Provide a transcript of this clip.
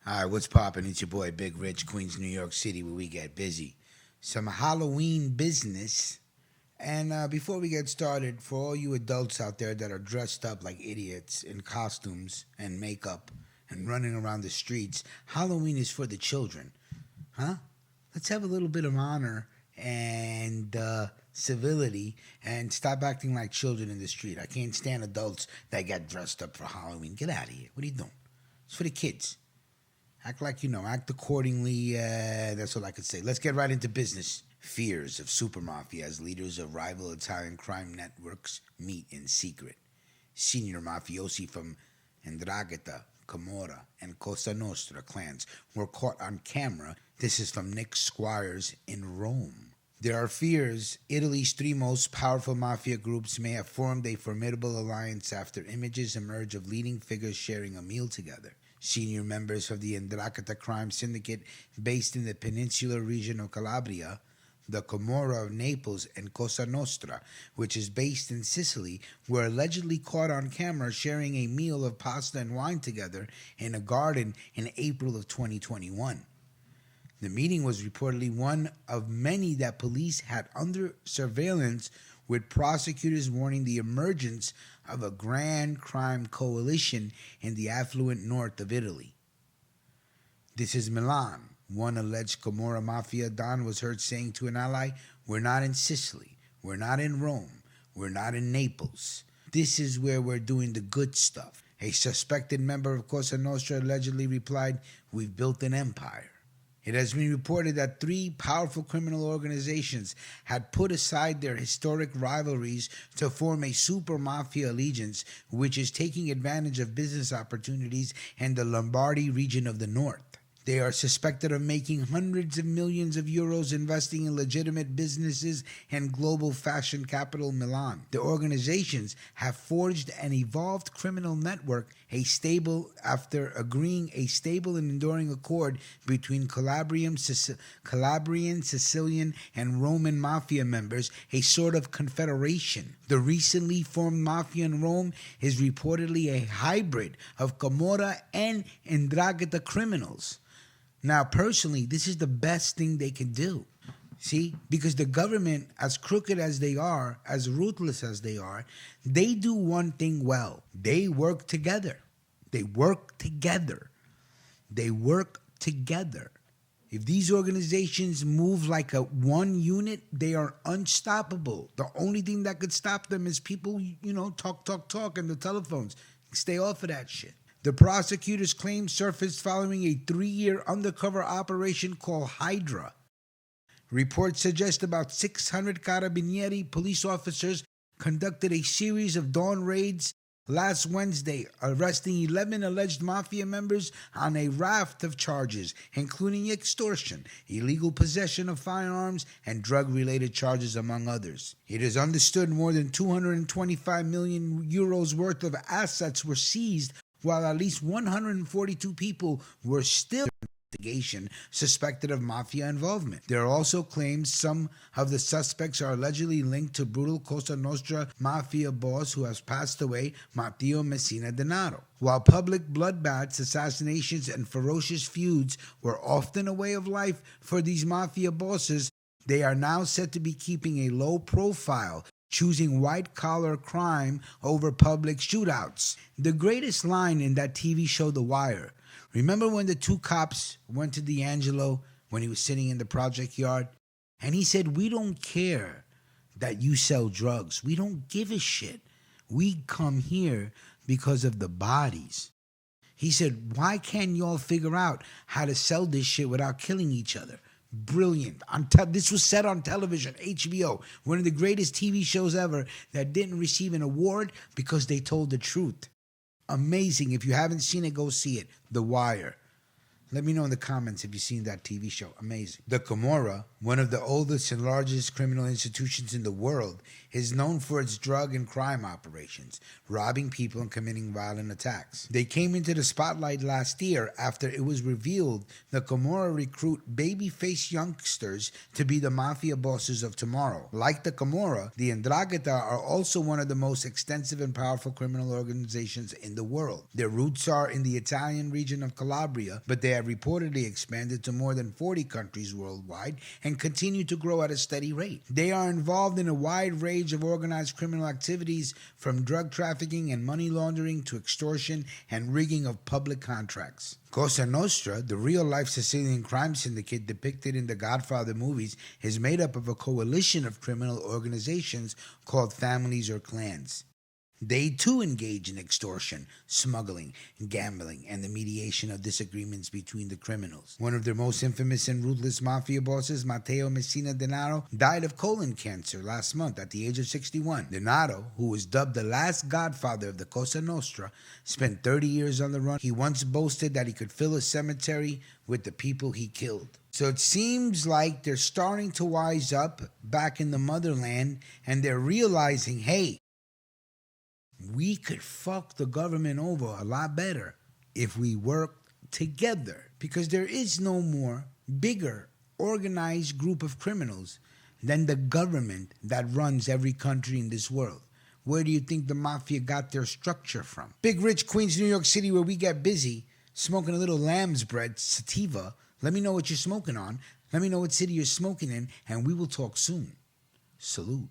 All right, what's poppin'? It's your boy Big Rich, Queens, New York City, where we get busy. Some Halloween business. And before we get started, for all you adults out there that are dressed up like idiots in costumes and makeup and running around the streets, Halloween is for the children. Huh? Let's have a little bit of honor and civility and stop acting like children in the street. I can't stand adults that get dressed up for Halloween. Get out of here. What are you doing? It's for the kids. Act like you know, act accordingly. That's all I could say. Let's get right into business. Fears of super mafia as leaders of rival Italian crime networks meet in secret. Senior mafiosi from Ndrangheta, Camorra and Cosa Nostra clans were caught on camera. This is from Nick Squires in Rome. There are fears Italy's three most powerful mafia groups may have formed a formidable alliance after images emerge of leading figures sharing a meal together. Senior members of the Ndrangheta crime syndicate based in the peninsular region of Calabria, the Camorra of Naples, and Cosa Nostra, which is based in Sicily, were allegedly caught on camera sharing a meal of pasta and wine together in a garden in April of 2021. The meeting was reportedly one of many that police had under surveillance, with prosecutors warning the emergence of a grand crime coalition in the affluent north of Italy. This is Milan. One alleged Camorra mafia don was heard saying to an ally, "We're not in Sicily, we're not in Rome, we're not in Naples. This is where we're doing the good stuff." A suspected member of Cosa Nostra allegedly replied, "We've built an empire." It has been reported that three powerful criminal organizations had put aside their historic rivalries to form a super mafia allegiance, which is taking advantage of business opportunities in the Lombardy region of the north. They are suspected of making hundreds of millions of euros investing in legitimate businesses and global fashion capital Milan. The organizations have forged an evolved criminal network, after agreeing a stable and enduring accord between Calabrian, Sicilian, and Roman mafia members, a sort of confederation. The recently formed mafia in Rome is reportedly a hybrid of Camorra and Ndrangheta criminals. Now, personally, this is the best thing they can do. See? Because the government, as crooked as they are, as ruthless as they are, they do one thing well. They work together. They work together. They work together. If these organizations move like a one unit, they are unstoppable. The only thing that could stop them is people, talk, and the telephones. Stay off of that shit. The prosecutor's claim surfaced following a 3-year undercover operation called Hydra. Reports suggest about 600 Carabinieri police officers conducted a series of dawn raids last Wednesday, arresting 11 alleged mafia members on a raft of charges, including extortion, illegal possession of firearms, and drug-related charges, among others. It is understood more than 225 million euros worth of assets were seized, while at least 142 people were still in investigation suspected of mafia involvement. There are also claims some of the suspects are allegedly linked to brutal Cosa Nostra mafia boss who has passed away, Matteo Messina Denaro. While public bloodbaths, assassinations, and ferocious feuds were often a way of life for these mafia bosses, they are now said to be keeping a low profile, choosing white-collar crime over public shootouts. The greatest line in that TV show, The Wire. Remember when the two cops went to D'Angelo when he was sitting in the project yard? And he said, "We don't care that you sell drugs. We don't give a shit. We come here because of the bodies." He said, "Why can't y'all figure out how to sell this shit without killing each other?" Brilliant. This was set on television, HBO, one of the greatest TV shows ever that didn't receive an award because they told the truth. Amazing. If you haven't seen it, go see it. The Wire. Let me know in the comments if you've seen that TV show. Amazing. The Camorra one of the oldest and largest criminal institutions in the world, is known for its drug and crime operations, robbing people and committing violent attacks. They came into the spotlight last year after it was revealed the Camorra recruit baby-faced youngsters to be the mafia bosses of tomorrow. Like the Camorra, the Ndrangheta are also one of the most extensive and powerful criminal organizations in the world. Their roots are in the Italian region of Calabria, but they have reportedly expanded to more than 40 countries worldwide and continue to grow at a steady rate. They are involved in a wide range of organized criminal activities, from drug trafficking and money laundering to extortion and rigging of public contracts. Cosa Nostra, the real-life Sicilian crime syndicate depicted in the Godfather movies, is made up of a coalition of criminal organizations called families or clans. They too engage in extortion, smuggling, gambling, and the mediation of disagreements between the criminals. One of their most infamous and ruthless mafia bosses, Matteo Messina Denaro, died of colon cancer last month at the age of 61. Denaro, who was dubbed the last godfather of the Cosa Nostra, spent 30 years on the run. He once boasted that he could fill a cemetery with the people he killed. So it seems like they're starting to wise up back in the motherland, and they're realizing, hey, we could fuck the government over a lot better if we work together, because there is no more bigger organized group of criminals than the government that runs every country in this world. Where do you think the mafia got their structure from? Big Rich, Queens, New York City, where we get busy smoking a little lamb's bread, sativa. Let me know what you're smoking on. Let me know what city you're smoking in, and we will talk soon. Salute.